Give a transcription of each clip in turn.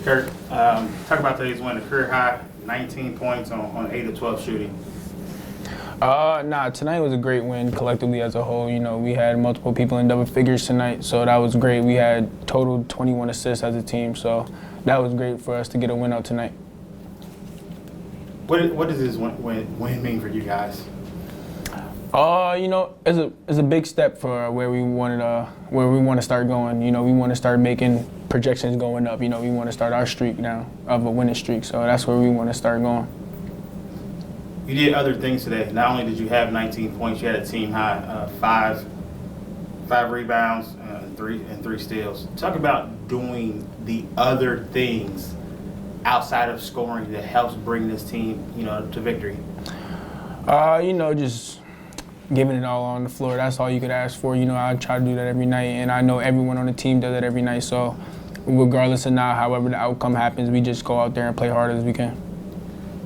Kurt, talk about today's win, a career high, 19 points on 8 of 12 shooting. Tonight was a great win collectively as a whole. You know, we had multiple people in double figures tonight, so that was great. We had total 21 assists as a team, so that was great for us to get a win out tonight. What does this win mean for you guys? You know, it's a big step for where we want to start going. You know, we want to start making projections going up. You know, we want to start our streak now of a winning streak. So that's where we want to start going. You did other things today. Not only did you have 19 points, you had a team high five rebounds and three steals. Talk about doing the other things outside of scoring that helps bring this team, you know, to victory. You know, just giving it all on the floor. That's all you could ask for. You know, I try to do that every night, and I know everyone on the team does that every night. So regardless of now, however the outcome happens, we just go out there and play hard as we can.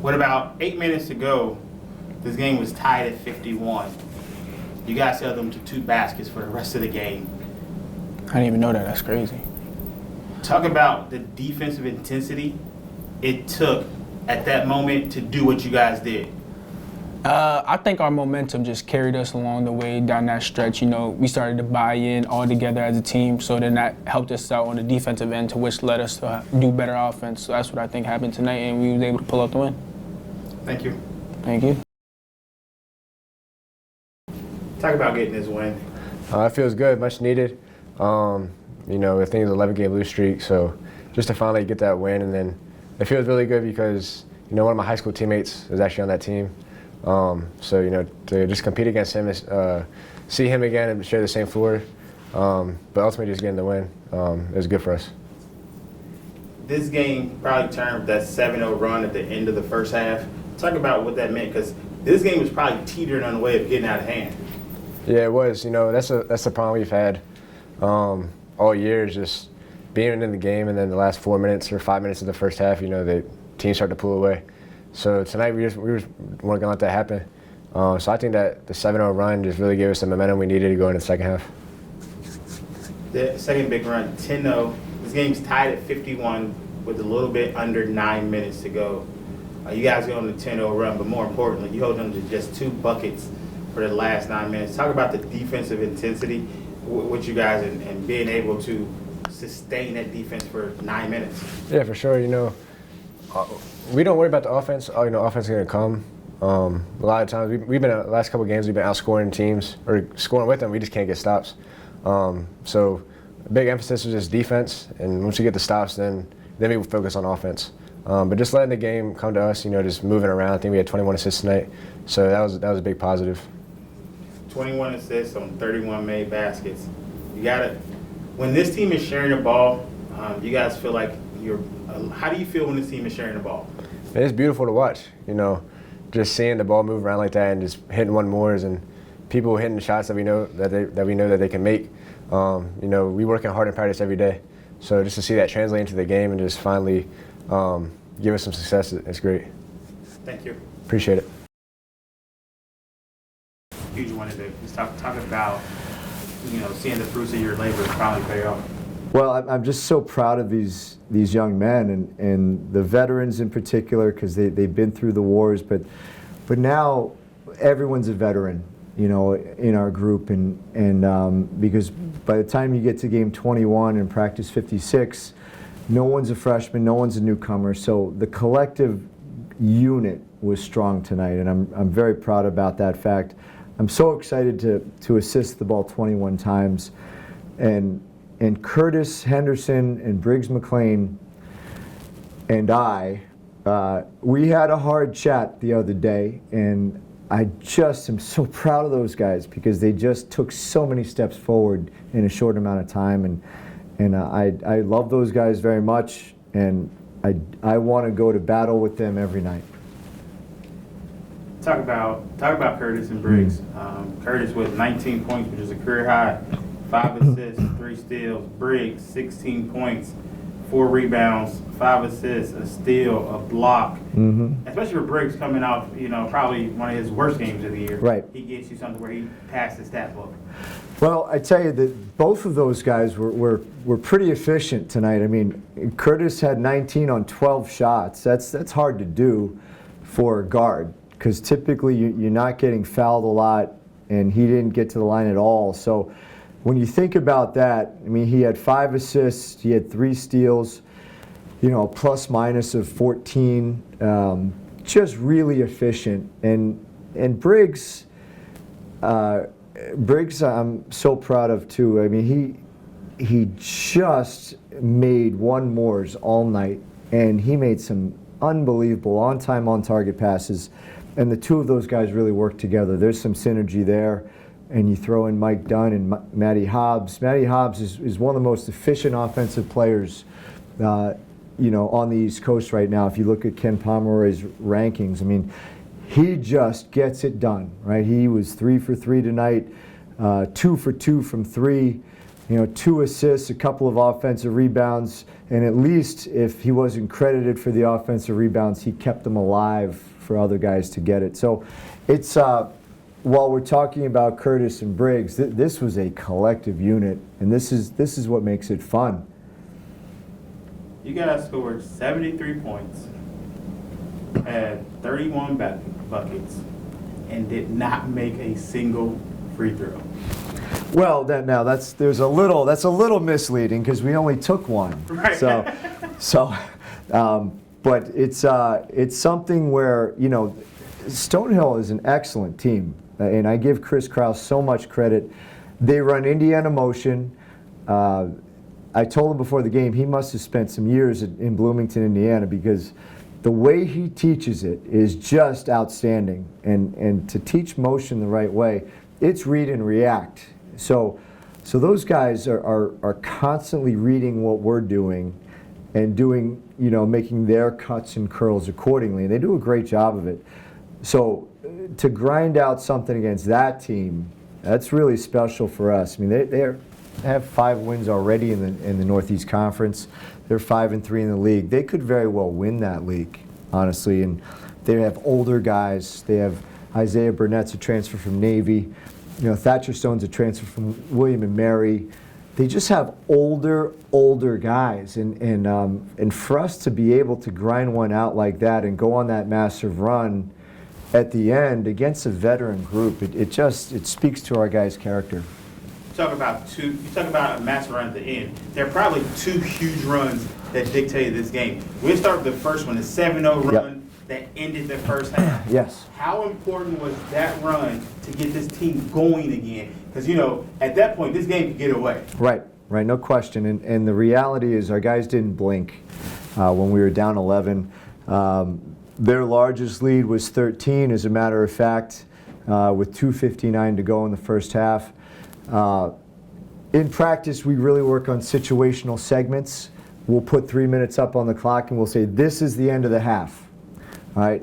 With about 8 minutes to go, this game was tied at 51. You guys held them to 2 baskets for the rest of the game. I didn't even know that. That's crazy. Talk about the defensive intensity it took at that moment to do what you guys did. I think our momentum just carried us along the way down that stretch. You know, we started to buy in all together as a team, so then that helped us out on the defensive end, to which led us to do better offense. So that's what I think happened tonight, and we was able to pull out the win. Thank you. Thank you. Talk about getting this win. It feels good, much needed. You know, I think it's an 11-game lose streak, so just to finally get that win, and then it feels really good because, you know, one of my high school teammates is actually on that team. So, you know, to just compete against him, see him again and share the same floor, but ultimately just getting the win is good for us. This game probably turned that 7-0 run at the end of the first half. Talk about what that meant, because this game was probably teetering on the way of getting out of hand. Yeah, it was. You know, that's the problem we've had all year, is just being in the game, and then the last 4 minutes or 5 minutes of the first half, you know, the teams start to pull away. So tonight we weren't going to let that happen. So I think that the 7-0 run just really gave us the momentum we needed to go into the second half. The second big run, 10-0. This game's tied at 51 with a little bit under 9 minutes to go. You guys go on the 10-0 run, but more importantly, you hold them to just 2 buckets for the last 9 minutes. Talk about the defensive intensity with you guys and being able to sustain that defense for 9 minutes. Yeah, for sure. You know, we don't worry about the offense. You know, offense is going to come. A lot of times, we've been, the last couple of games, we've been outscoring teams or scoring with them. We just can't get stops. So a big emphasis is just defense, and once we get the stops, then we focus on offense. But just letting the game come to us, you know, just moving around. I think we had 21 assists tonight, so that was a big positive. 21 assists on 31 made baskets. You got to, when this team is sharing the ball, you guys feel like how do you feel when this team is sharing the ball? It's beautiful to watch, you know, just seeing the ball move around like that and just hitting one-mores and people hitting the shots that we know that they can make. You know, we working hard in practice every day, so just to see that translate into the game and just finally give us some success, it's great. Thank you. Appreciate it. Huge one today. Just talk about, you know, seeing the fruits of your labor finally pay off. Well, I'm just so proud of these young men and the veterans in particular, because they've been through the wars, but now everyone's a veteran, you know, in our group, and because by the time you get to game 21 and practice 56, no one's a freshman, no one's a newcomer, so the collective unit was strong tonight, and I'm very proud about that fact. I'm so excited to assist the ball 21 times, and Kurtis, Henderson, and Briggs, McClain, and we had a hard chat the other day, and I just am so proud of those guys because they just took so many steps forward in a short amount of time, and I love those guys very much, and I want to go to battle with them every night. Talk about Kurtis and Briggs. Kurtis with 19 points, which is a career high, 5 assists, 3 steals. Briggs, 16 points, 4 rebounds, 5 assists, a steal, a block. Mm-hmm. Especially for Briggs coming off, probably one of his worst games of the year. Right. He gets you something where he passed the stat book. Well, I tell you that both of those guys were pretty efficient tonight. I mean, Kurtis had 19 on 12 shots. That's hard to do for a guard because typically you're not getting fouled a lot, and he didn't get to the line at all. So when you think about that, I mean, he had 5 assists, he had 3 steals, a plus minus of 14, just really efficient. And Briggs. Briggs, I'm so proud of too. I mean, he just made one mores all night, and he made some unbelievable on-time, on-target passes. And the two of those guys really worked together. There's some synergy there. And you throw in Mike Dunn and Matty Hobbs. Matty Hobbs is one of the most efficient offensive players, on the East Coast right now. If you look at Ken Pomeroy's rankings, I mean, he just gets it done, right? He was 3 for 3 tonight, 2 for 2 from 3, 2 assists, a couple of offensive rebounds, and at least if he wasn't credited for the offensive rebounds, he kept them alive for other guys to get it. So it's, while we're talking about Kurtis and Briggs, this was a collective unit, and this is what makes it fun. You guys scored 73 points, had 31 buckets, and did not make a single free throw. Well, that's a little misleading because we only took one. Right. But it's something where Stonehill is an excellent team, and I give Chris Krause so much credit. They run Indiana motion. I told him before the game he must have spent some years in Bloomington, Indiana, because the way he teaches it is just outstanding. And to teach motion the right way, it's read and react. So those guys are constantly reading what we're doing and doing, making their cuts and curls accordingly. And they do a great job of it. So to grind out something against that team, that's really special for us. I mean, they have 5 wins already in the Northeast Conference. They're 5-3 in the league. They could very well win that league, honestly. And they have older guys. They have Isaiah Burnett's a transfer from Navy. Thatcher Stone's a transfer from William and Mary. They just have older guys. And for us to be able to grind one out like that and go on that massive run at the end against a veteran group, it speaks to our guys' character. You talk about a massive run at the end. There are probably 2 huge runs that dictated this game. We'll start with the first one, the 7-0 run that ended the first half. Yes. How important was that run to get this team going again? Because, at that point, this game could get away. Right, no question. And the reality is our guys didn't blink when we were down 11. Their largest lead was 13, as a matter of fact, with 2:59 to go in the first half. In practice, we really work on situational segments. We'll put 3 minutes up on the clock and we'll say, this is the end of the half. All right?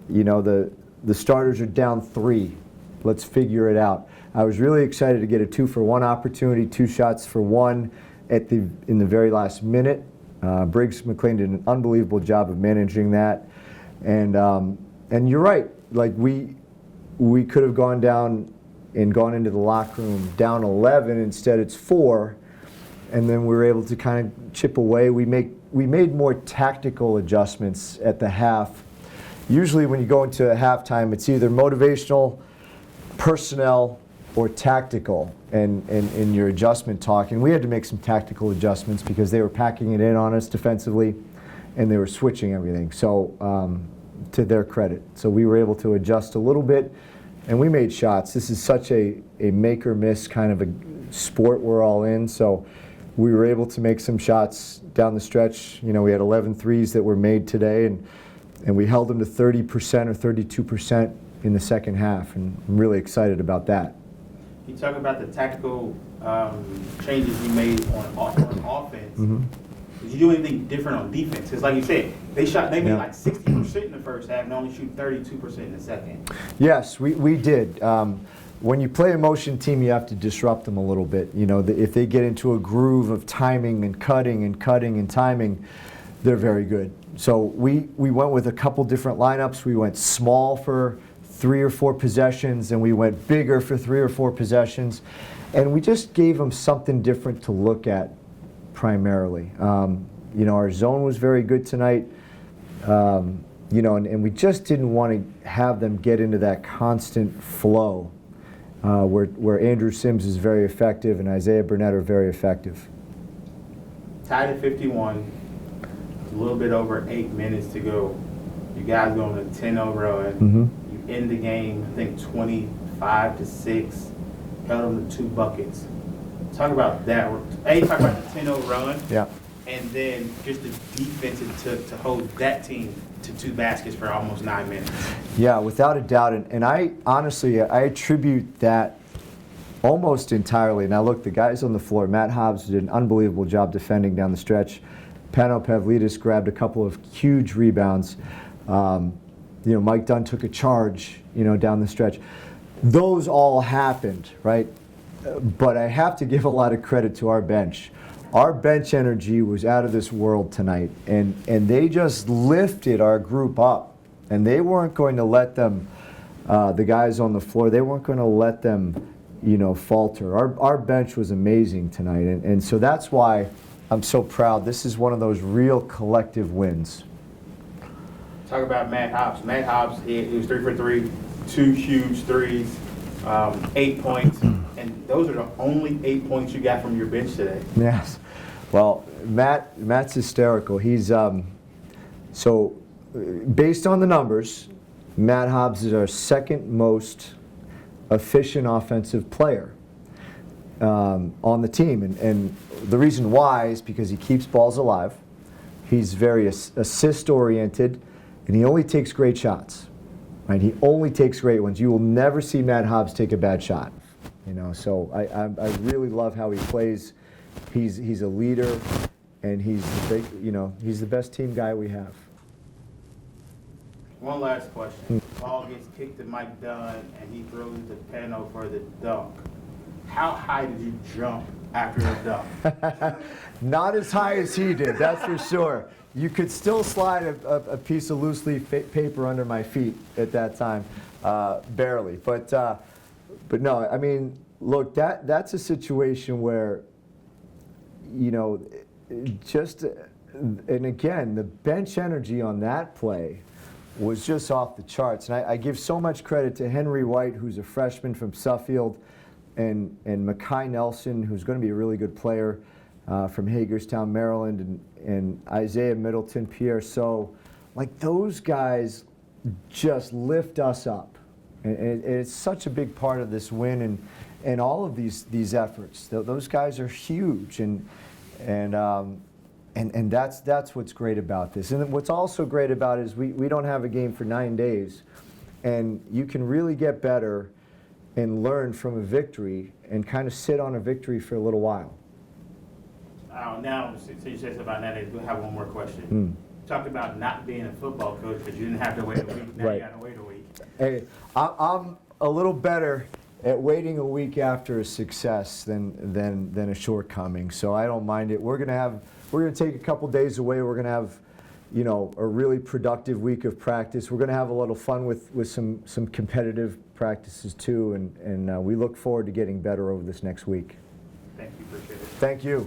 The starters are down 3. Let's figure it out. I was really excited to get a 2-for-1 opportunity, 2 shots for 1 in the very last minute. Briggs McClain did an unbelievable job of managing that. And you're right. Like we could have gone down and gone into the locker room down 11. Instead, it's 4, and then we were able to kind of chip away. We made more tactical adjustments at the half. Usually, when you go into a halftime, it's either motivational, personnel, or tactical, and in your adjustment talk. And we had to make some tactical adjustments because they were packing it in on us defensively, and they were switching everything. So, to their credit, so we were able to adjust a little bit. And we made shots. This is such a make or miss kind of a sport we're all in. So we were able to make some shots down the stretch. We had 11 threes that were made today, and we held them to 30% or 32% in the second half. And I'm really excited about that. You talk about the tactical changes you made on offense. Mm-hmm. Did you do anything different on defense? Because like you said, they made like 60% in the first half and only shoot 32% in the second. Yes, we did. when you play a motion team, you have to disrupt them a little bit. You know, if they get into a groove of timing and cutting and cutting and timing, they're very good. So we went with a couple different lineups. We went small for 3 or 4 possessions, and we went bigger for 3 or 4 possessions. And we just gave them something different to look at primarily. You know, our zone was very good tonight. You know, and we just didn't want to have them get into that constant flow where Andrew Sims is very effective and Isaiah Burnett are very effective. Tied at 51, a little bit over 8 minutes to go. You guys go on a 10-0 run. Mm-hmm. You end the game, I think 25-6. Held them to 2 buckets. Talk about that. Talk about the 10-0 run. Yeah. And then just the defense to hold that team to 2 baskets for almost 9 minutes. Yeah, without a doubt. And I honestly, I attribute that almost entirely. Now look, the guys on the floor, Matt Hobbs did an unbelievable job defending down the stretch. Pano Pavlidis grabbed a couple of huge rebounds. You know, Mike Dunn took a charge, you know, down the stretch. Those all happened, right? But I have to give a lot of credit to our bench. Our bench energy was out of this world tonight, and they just lifted our group up. And they weren't going to let them, the guys on the floor, they weren't going to let them, you know, falter. Our bench was amazing tonight, and so that's why I'm so proud. This is one of those real collective wins. Talk about Matt Hobbs. Matt Hobbs, he was 3 for 3, 2 huge threes, 8 points. And those are the only 8 points you got from your bench today. Yes. Well, Matt's hysterical. He's so based on the numbers, Matt Hobbs is our second most efficient offensive player on the team, and the reason why is because he keeps balls alive. He's very assist oriented, and he only takes great shots. Right? He only takes great ones. You will never see Matt Hobbs take a bad shot. You know, so I really love how he plays. He's a leader, and he's the best team guy we have. One last question. Ball gets kicked to Mike Dunn, and he throws it to Pano for the dunk. How high did you jump after the dunk? Not as high as he did, that's for sure. You could still slide a piece of loose leaf paper under my feet at that time, barely. But no, I mean, look, that's a situation where, you know, and again, the bench energy on that play was just off the charts. And I give so much credit to Henry White, who's a freshman from Suffield, and Mekhi Nelson, who's going to be a really good player from Hagerstown, Maryland, and Isaiah Middleton, Pierre. So, like, those guys just lift us up. And it's such a big part of this win and all of these efforts. Those guys are huge, and that's what's great about this. And what's also great about it is we don't have a game for 9 days, and you can really get better and learn from a victory and kind of sit on a victory for a little while. Now, so you said something about that. I do have one more question. Talk about not being a football coach because you didn't have to wait a week. Now you got to wait a week. Hey, I'm a little better at waiting a week after a success than a shortcoming, so I don't mind it. We're gonna take a couple days away. We're gonna have, you know, a really productive week of practice. We're gonna have a little fun with some competitive practices too, and we look forward to getting better over this next week. Thank you, appreciate it. Thank you.